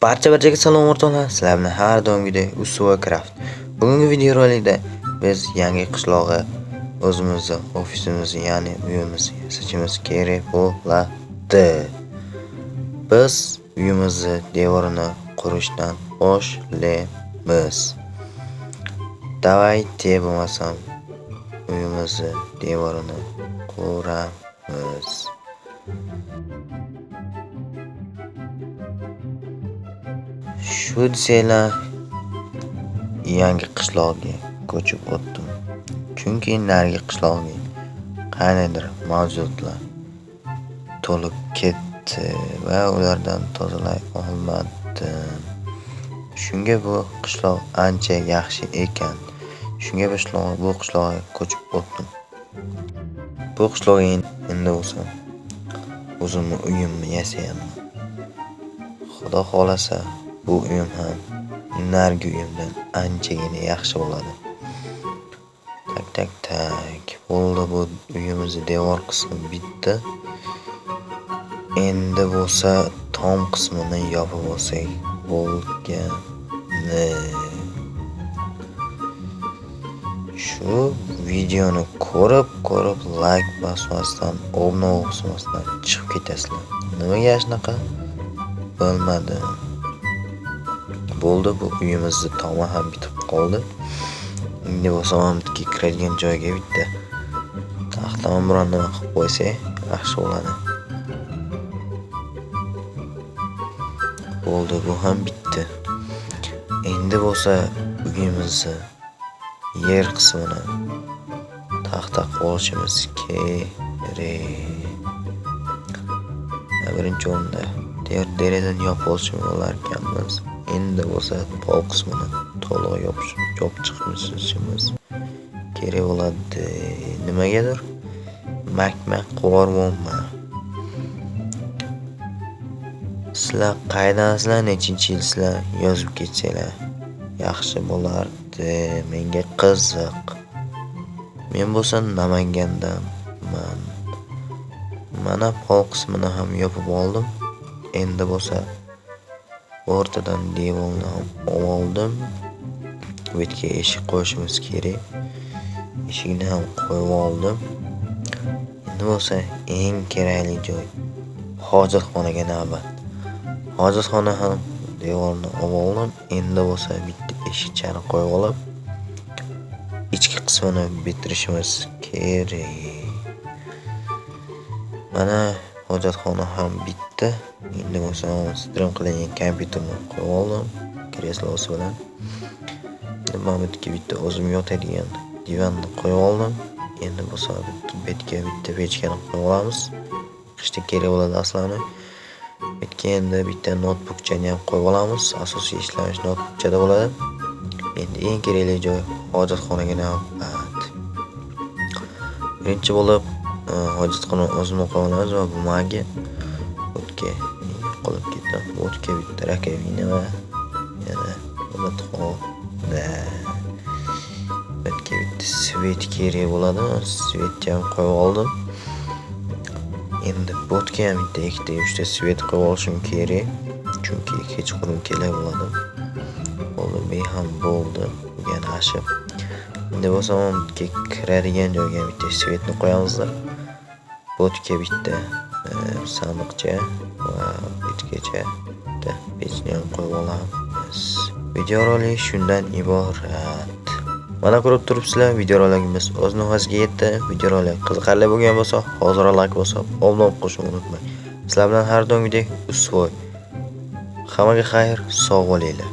Barchaga salom o'rtoqlar. Sizlar bilan har doimgidek Usvoy Craft. Bugungi videorolikda biz yangi qishlog'i o'zimizni ofisimizni, ya'ni uyimizni yasashimiz kerak bo'ladi. Biz uyimizni devorini qurishdan boshlaymiz. Davayte bo'lmasam uyimizni devorini quramiz. Shu desanglar yangi qishloqqa ko'chib o'tdim. Chunki narigi qishloqning qaniydir mavjudotlar to'lib ketdi va ulardan tozalay olmadim. Shunga bu qishloq ancha yaxshi ekan. Shunga bu qishloqqa ko'chib o'tdim. Bu qishloqqa endi o'zim o'zimni uyimni yasayapman. Xudo xolasa bu uyim ham narigi uyimdan anchagina yaxshi bo'ladi. Tak. Bo'ldi, bu uyimizni devor qismi bitdi. Endi bo'lsa tom qismini yopib olsak bo'lgani. Shu videoni ko'rib like bosmasdan, obuna bosmasdan chiqib ketasizlar. Nimaga shunaqa bo'lmadi? Bo'ldi, bu uyimizni tomi ham bitib qoldi. Endi bo'lsa omdga kiradigan joyga bitta taxtama biron nima qilib qo'ysak yaxshi bo'ladi. Bo'ldi, bu ham bitdi. Endi bo'lsa uyimizni yer qismini taxta qilishimiz kerak. Birinchi o'rinda derazani yopib olishimiz bo'lar ekanmiz. Endi bo'lsa pol qismini to'liq yopib chiqishimiz kerak bo'ladi. Nimagadir makmak qo'yarmanman. Sizlar qaydasizlar, nechinchi yilsizlar yozib ketsanglar yaxshi bo'lardi. Menga qiziq. Men bo'lsa Namangandanman. Mana pol qismini ham yopib oldim. Endi bo'lsa o'rtadan devorni ham oldim. Bu yerga eshik qo'yishimiz kerak. Eshikni ham qo'yib oldim. Endi bo'lsa eng kerakli joy hojatxonaga navbat. Hojatxona ham devorni oldim. Endi bo'lsa bitta eshikchani qo'yib olib, ichki qismini bitirishimiz kerak. Mana hojatxona ham bitdi. Endi bo'lsa stream qilingan kompyuterni qo'yib oldim, kreslosi bilan. Endi mana bu yerga bitta o'zim yotadigan divanni qo'yib oldim. Endi bo'lsa betga bitta pechkani qo'yib olamiz. Qishda kerak bo'ladi aslani. Betga endi bitta notebookchani ham qo'yib olamiz. Asosiy ishlanish notebookchada bo'ladi. Endi eng kerakli joy hojatxonaga navbat. Birinchi bo'lib hojatxona o'zimni qo'yib olamiz va bu manga o'tga qolib ketdi. O'tga bitta rakovina va yana hojatxona. Betga bitta svet kerak bo'ladi. Svetni ham qo'yib oldim. Endi botga ham bitta 2-3 ta svet qo'yib olishim kerak. Chunki kechqurun kerak bo'ladi. Bo'ldi, bu ham bo'ldi. Yana ashib. Endi bo'lsa omdga kiradigan joyga bitta svetni qo'yamizlar. Botga bitta sandiqcha va betgacha bitta pechni ham qo'yib olamiz. Videorolik shundan iborat. Mana ko'rib turibsizlar, videoroligimiz o'z nihoyasiga yetdi. Videorolik qiziqarli bo'lgan bo'lsa, hozir like bosib, obuna bo'lishni unutmang. Sizlar bilan har doimgidek Usvoy. Hammaga xayr, sog' bo'linglar.